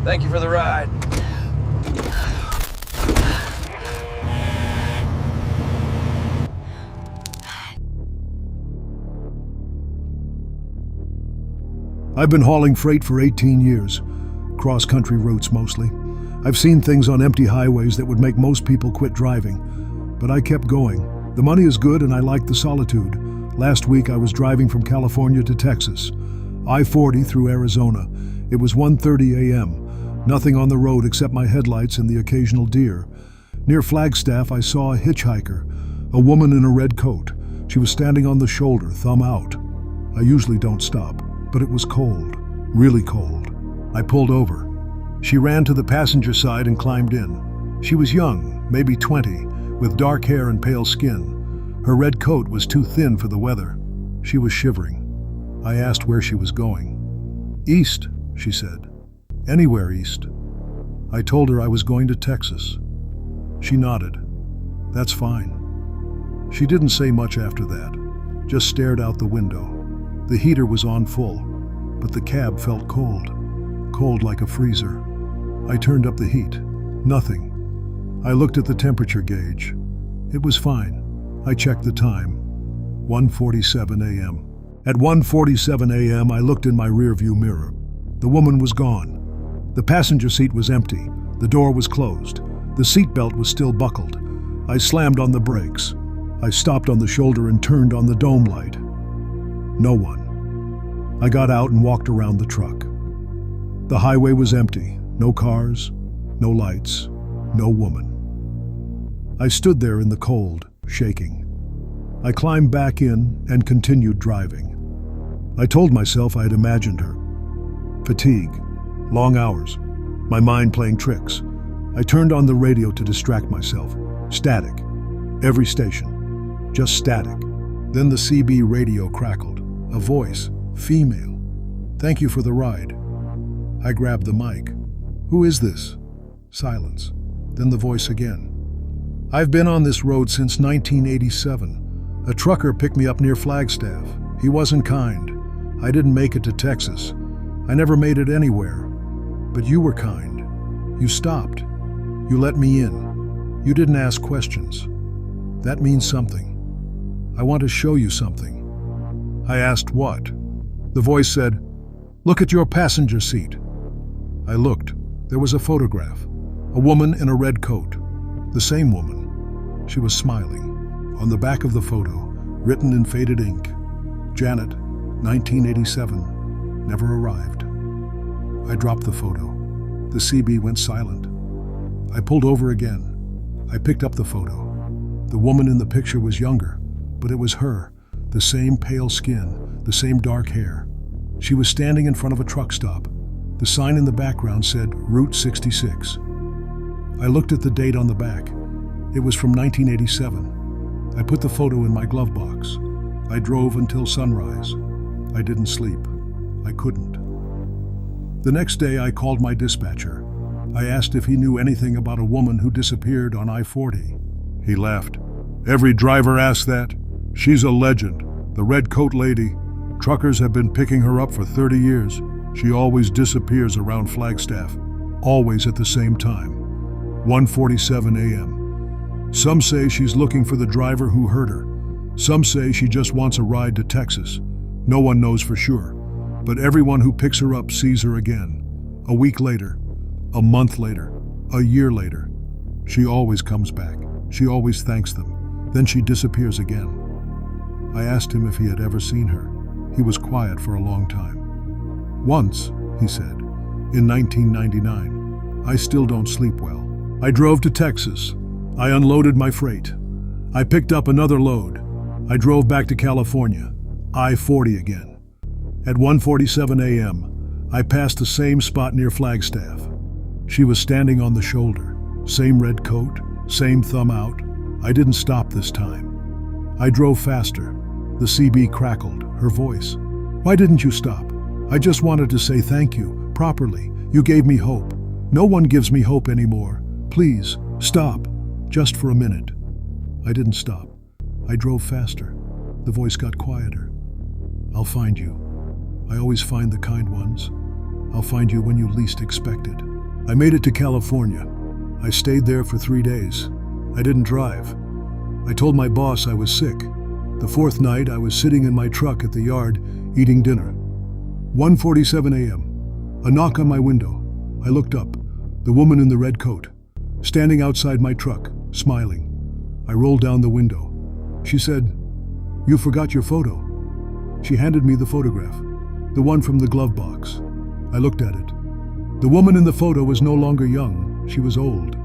Thank you for the ride. I've been hauling freight for 18 years, cross-country routes mostly. I've seen things on empty highways that would make most people quit driving, but I kept going. The money is good and I like the solitude. Last week I was driving from California to Texas, I-40 through Arizona. It was 1:30 a.m. Nothing on the road except my headlights and the occasional deer. Near Flagstaff I saw a hitchhiker, a woman in a red coat. She was standing on the shoulder, thumb out. I usually don't stop, but it was cold, really cold. I pulled over. She ran to the passenger side and climbed in. She was young, maybe 20, with dark hair and pale skin. Her red coat was too thin for the weather. She was shivering. I asked where she was going. East, she said. Anywhere east. I told her I was going to Texas. She nodded. That's fine. She didn't say much after that, just stared out the window. The heater was on full, but the cab felt cold, cold like a freezer. I turned up the heat. Nothing. I looked at the temperature gauge. It was fine. I checked the time. 1:47 a.m. At 1:47 a.m. I looked in my rearview mirror. The woman was gone. The passenger seat was empty. The door was closed. The seatbelt was still buckled. I slammed on the brakes. I stopped on the shoulder and turned on the dome light. No one. I got out and walked around the truck. The highway was empty. No cars, no lights, no woman. I stood there in the cold, shaking. I climbed back in and continued driving. I told myself I had imagined her. Fatigue, long hours, my mind playing tricks. I turned on the radio to distract myself. Static. Every station. Just static. Then the CB radio crackled. A voice, female. Thank you for the ride. I grabbed the mic. Who is this? Silence. Then the voice again. I've been on this road since 1987. A trucker picked me up near Flagstaff. He wasn't kind. I didn't make it to Texas. I never made it anywhere. But you were kind. You stopped. You let me in. You didn't ask questions. That means something. I want to show you something. I asked what? The voice said, look at your passenger seat. I looked. There was a photograph. A woman in a red coat. The same woman. She was smiling. On the back of the photo, written in faded ink, Janet, 1987, never arrived. I dropped the photo. The CB went silent. I pulled over again. I picked up the photo. The woman in the picture was younger, but it was her. The same pale skin, the same dark hair. She was standing in front of a truck stop. The sign in the background said Route 66. I looked at the date on the back. It was from 1987. I put the photo in my glove box. I drove until sunrise. I didn't sleep. I couldn't. The next day I called my dispatcher. I asked if he knew anything about a woman who disappeared on I-40. He laughed. Every driver asks that. She's a legend. The red coat lady. Truckers have been picking her up for 30 years. She always disappears around Flagstaff. Always at the same time. 1:47 a.m. Some say she's looking for the driver who hurt her. Some say she just wants a ride to Texas. No one knows for sure. But everyone who picks her up sees her again. A week later. A month later. A year later. She always comes back. She always thanks them. Then she disappears again. I asked him if he had ever seen her. He was quiet for a long time. Once, he said, in 1999. I still don't sleep well. I drove to Texas. I unloaded my freight. I picked up another load. I drove back to California. I-40 again. At 1:47 a.m., I passed the same spot near Flagstaff. She was standing on the shoulder. Same red coat, same thumb out. I didn't stop this time. I drove faster. The CB crackled, her voice. Why didn't you stop? I just wanted to say thank you, properly. You gave me hope. No one gives me hope anymore. Please, stop. Just for a minute. I didn't stop. I drove faster. The voice got quieter. I'll find you. I always find the kind ones. I'll find you when you least expect it. I made it to California. I stayed there for 3 days. I didn't drive. I told my boss I was sick. The fourth night, I was sitting in my truck at the yard, eating dinner. 1:47 a.m. A knock on my window. I looked up. The woman in the red coat, standing outside my truck, smiling. I rolled down the window. She said, "You forgot your photo." She handed me the photograph, the one from the glove box. I looked at it. The woman in the photo was no longer young. She was old.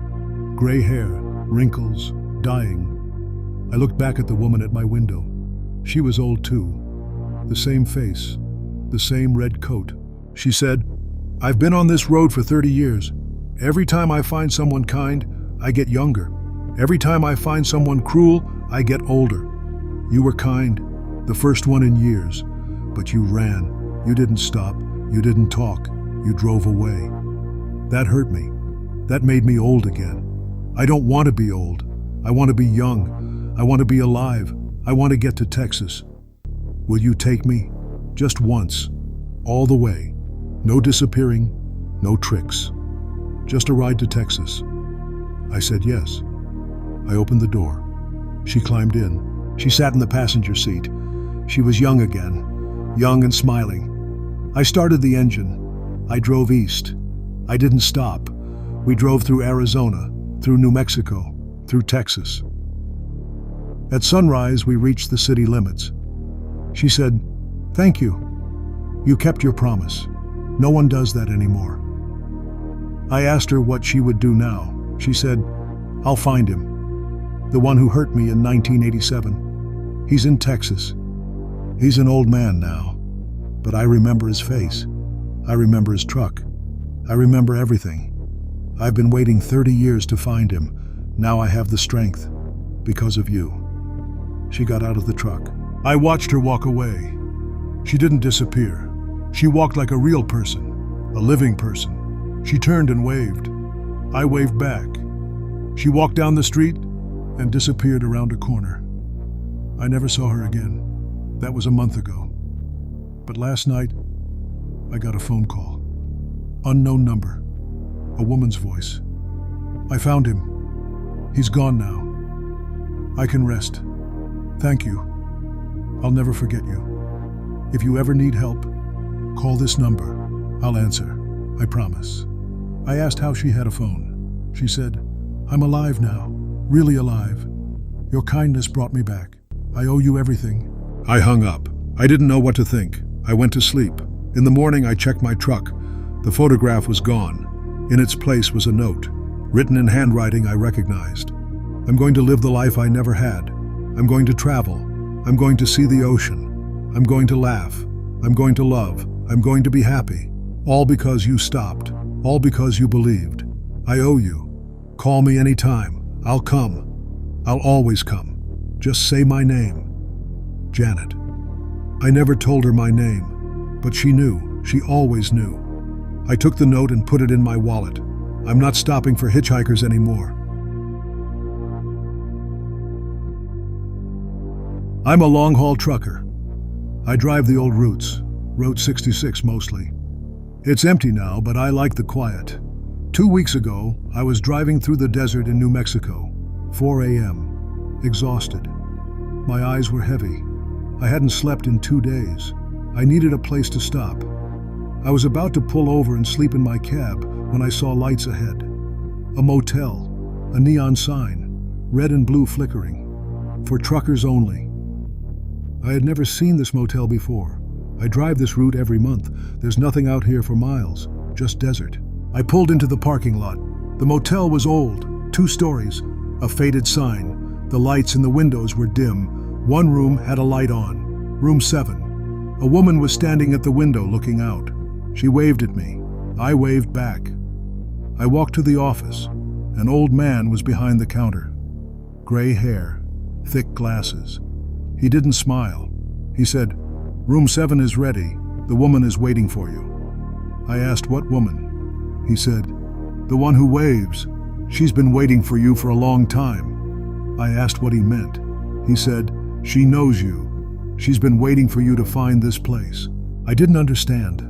Gray hair, wrinkles, dying. I looked back at the woman at my window. She was old too. The same face, the same red coat. She said, "I've been on this road for 30 years. Every time I find someone kind, I get younger. Every time I find someone cruel, I get older. You were kind, the first one in years, but you ran. You didn't stop. You didn't talk. You drove away. That hurt me. That made me old again. I don't want to be old. I want to be young. I want to be alive. I want to get to Texas. Will you take me? Just once. All the way. No disappearing, no tricks. Just a ride to Texas." I said yes. I opened the door. She climbed in. She sat in the passenger seat. She was young again, young and smiling. I started the engine. I drove east. I didn't stop. We drove through Arizona, through New Mexico, through Texas. At sunrise, we reached the city limits. She said, "Thank you. You kept your promise. No one does that anymore." I asked her what she would do now. She said, "I'll find him. The one who hurt me in 1987. He's in Texas. He's an old man now, but I remember his face. I remember his truck. I remember everything. I've been waiting 30 years to find him. Now I have the strength, because of you." She got out of the truck. I watched her walk away. She didn't disappear. She walked like a real person, a living person. She turned and waved. I waved back. She walked down the street and disappeared around a corner. I never saw her again. That was a month ago. But last night, I got a phone call. Unknown number. A woman's voice. "I found him. He's gone now. I can rest. Thank you. I'll never forget you. If you ever need help, call this number. I'll answer. I promise." I asked how she had a phone. She said, "I'm alive now. Really alive. Your kindness brought me back. I owe you everything." I hung up. I didn't know what to think. I went to sleep. In the morning, I checked my truck. The photograph was gone. In its place was a note, written in handwriting I recognized. "I'm going to live the life I never had. I'm going to travel. I'm going to see the ocean. I'm going to laugh. I'm going to love. I'm going to be happy. All because you stopped. All because you believed. I owe you. Call me anytime. I'll come. I'll always come. Just say my name. Janet." I never told her my name, but she knew. She always knew. I took the note and put it in my wallet. I'm not stopping for hitchhikers anymore. I'm a long-haul trucker. I drive the old routes, Route 66 mostly. It's empty now, but I like the quiet. 2 weeks ago, I was driving through the desert in New Mexico, 4 a.m., exhausted. My eyes were heavy. I hadn't slept in 2 days. I needed a place to stop. I was about to pull over and sleep in my cab when I saw lights ahead. A motel, a neon sign, red and blue flickering, for truckers only. I had never seen this motel before. I drive this route every month. There's nothing out here for miles, just desert. I pulled into the parking lot. The motel was old, 2 stories, a faded sign. The lights in the windows were dim. One room had a light on, room 7. A woman was standing at the window looking out. She waved at me. I waved back. I walked to the office. An old man was behind the counter. Gray hair, thick glasses. He didn't smile. He said, "Room 7 is ready. The woman is waiting for you." I asked, "What woman?" He said, "The one who waves. She's been waiting for you for a long time." I asked what he meant. He said, "She knows you. She's been waiting for you to find this place." I didn't understand.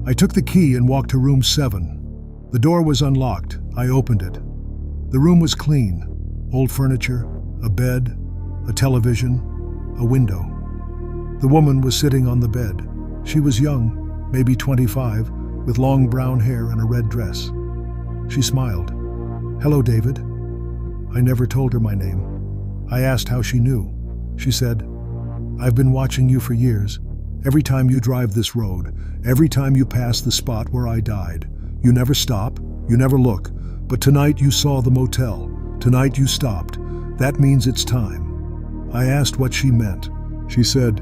I took the key and walked to room 7. The door was unlocked. I opened it. The room was clean. Old furniture, a bed, a television, a window. The woman was sitting on the bed. She was young, maybe 25, with long brown hair and a red dress. She smiled. "Hello, David." I never told her my name. I asked how she knew. She said, "I've been watching you for years. Every time you drive this road, every time you pass the spot where I died, you never stop, you never look, but tonight you saw the motel. Tonight you stopped. That means it's time." I asked what she meant. She said,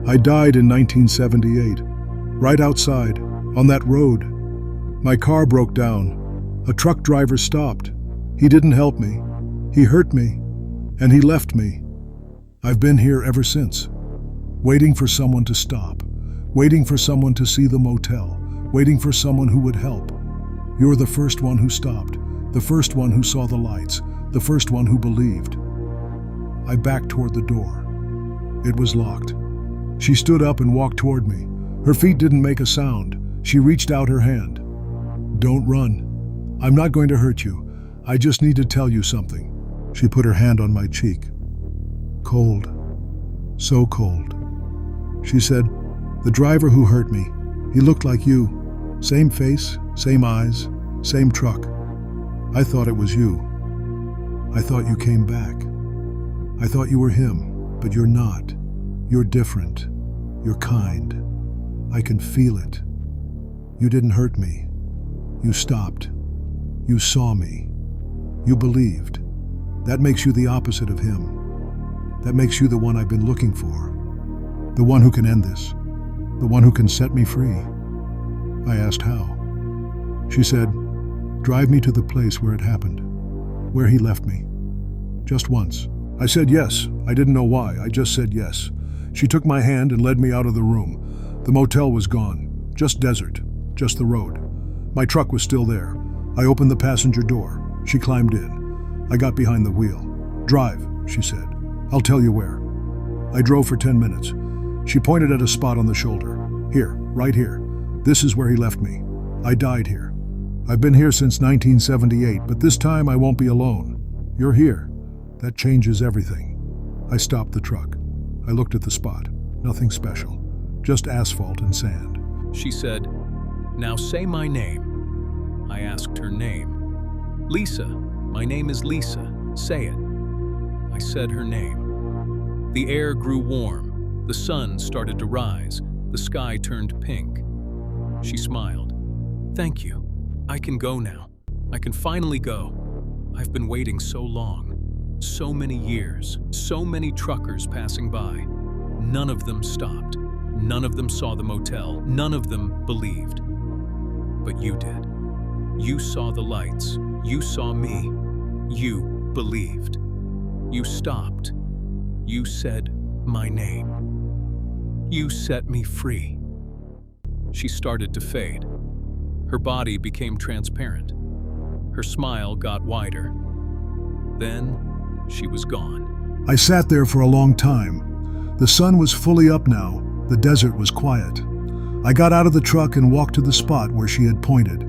"I died in 1978, right outside, on that road. My car broke down. A truck driver stopped. He didn't help me. He hurt me, and he left me. I've been here ever since, waiting for someone to stop, waiting for someone to see the motel, waiting for someone who would help. You're the first one who stopped, the first one who saw the lights, the first one who believed." I backed toward the door. It was locked. She stood up and walked toward me. Her feet didn't make a sound. She reached out her hand. "Don't run. I'm not going to hurt you. I just need to tell you something." She put her hand on my cheek. Cold. So cold. She said, "The driver who hurt me, he looked like you. Same face, same eyes, same truck. I thought it was you. I thought you came back. I thought you were him, but you're not. You're different. You're kind. I can feel it. You didn't hurt me. You stopped. You saw me. You believed. That makes you the opposite of him. That makes you the one I've been looking for. The one who can end this. The one who can set me free." I asked how. She said, "Drive me to the place where it happened, where he left me. Just once." I said yes. I didn't know why. I just said yes. She took my hand and led me out of the room. The motel was gone. Just desert. Just the road. My truck was still there. I opened the passenger door. She climbed in. I got behind the wheel. "Drive," she said. "I'll tell you where." I drove for 10 minutes. She pointed at a spot on the shoulder. "Here, right here. This is where he left me. I died here. I've been here since 1978, but this time I won't be alone. You're here. That changes everything." I stopped the truck. I looked at the spot. Nothing special. Just asphalt and sand. She said, "Now say my name." I asked her name. "Lisa. My name is Lisa. Say it." I said her name. The air grew warm. The sun started to rise. The sky turned pink. She smiled. "Thank you. I can go now. I can finally go. I've been waiting so long. So many years. So many truckers passing by. None of them stopped. None of them saw the motel. None of them believed. But you did. You saw the lights. You saw me. You believed. You stopped. You said my name. You set me free." She started to fade. Her body became transparent. Her smile got wider. Then she was gone. I sat there for a long time. The sun was fully up now. The desert was quiet. I got out of the truck and walked to the spot where she had pointed.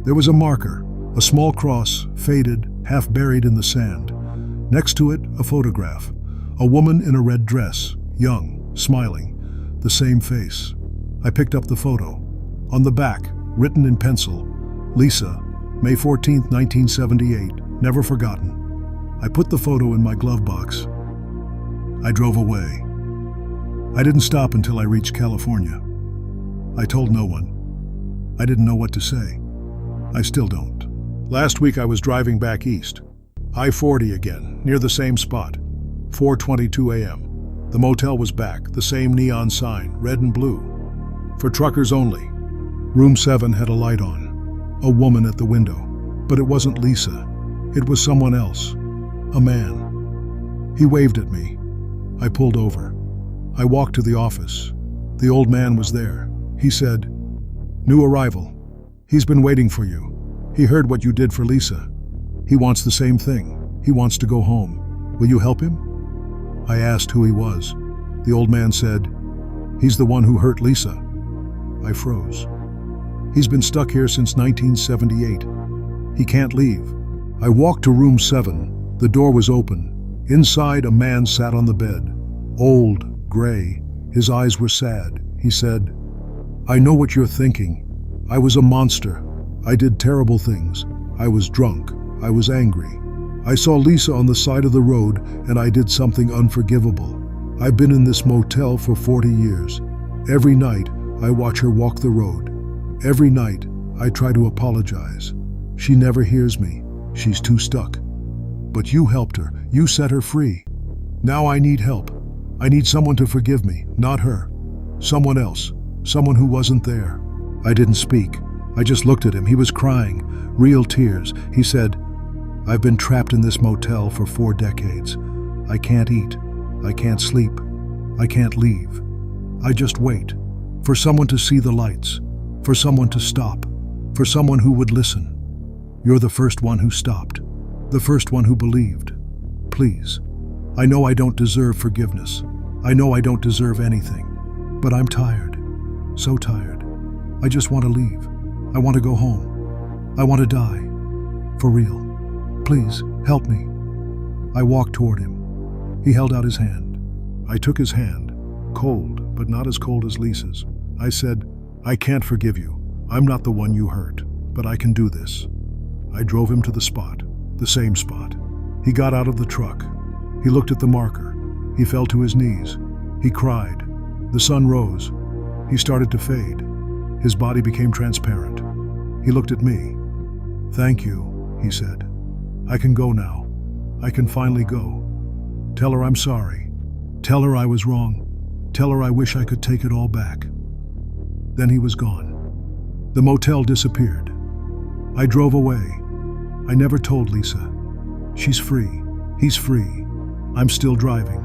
There was a marker, a small cross, faded, half buried in the sand. Next to it, a photograph. A woman in a red dress, young, smiling, the same face. I picked up the photo. On the back, written in pencil, "Lisa, May 14th, 1978, never forgotten." I put the photo in my glove box. I drove away. I didn't stop until I reached California. I told no one. I didn't know what to say. I still don't. Last week I was driving back east. I-40 again, near the same spot. 4:22 a.m. The motel was back, the same neon sign, red and blue. For truckers only. Room 7 had a light on. A woman at the window. But it wasn't Lisa. It was someone else. A man. He waved at me. I pulled over. I walked to the office. The old man was there. He said, "New arrival. He's been waiting for you. He heard what you did for Lisa. He wants the same thing. He wants to go home. Will you help him?" I asked who he was. The old man said, "He's the one who hurt Lisa." I froze. He's been stuck here since 1978. He can't leave. I walked to room 7. The door was open. Inside, a man sat on the bed. Old, gray. His eyes were sad. He said, "I know what you're thinking. I was a monster. I did terrible things. I was drunk. I was angry. I saw Lisa on the side of the road and I did something unforgivable. I've been in this motel for 40 years. Every night, I watch her walk the road. Every night, I try to apologize. She never hears me. She's too stuck. But you helped her. You set her free. Now I need help. I need someone to forgive me, not her. Someone else. Someone who wasn't there." I didn't speak. I just looked at him. He was crying, real tears. He said, "I've been trapped in this motel for 4 decades. I can't eat. I can't sleep. I can't leave. I just wait for someone to see the lights, for someone to stop, for someone who would listen. You're the first one who stopped, the first one who believed. Please. I know I don't deserve forgiveness. I know I don't deserve anything. But I'm tired. So tired. I just want to leave. I want to go home. I want to die. For real. Please, help me." I walked toward him. He held out his hand. I took his hand, cold, but not as cold as Lisa's. I said, "I can't forgive you. I'm not the one you hurt, but I can do this." I drove him to the spot, the same spot. He got out of the truck. He looked at the marker. He fell to his knees. He cried. The sun rose. He started to fade. His body became transparent. He looked at me. "Thank you," he said. "I can go now. I can finally go. Tell her I'm sorry. Tell her I was wrong. Tell her I wish I could take it all back." Then he was gone. The motel disappeared. I drove away. I never told Lisa. She's free. He's free. I'm still driving.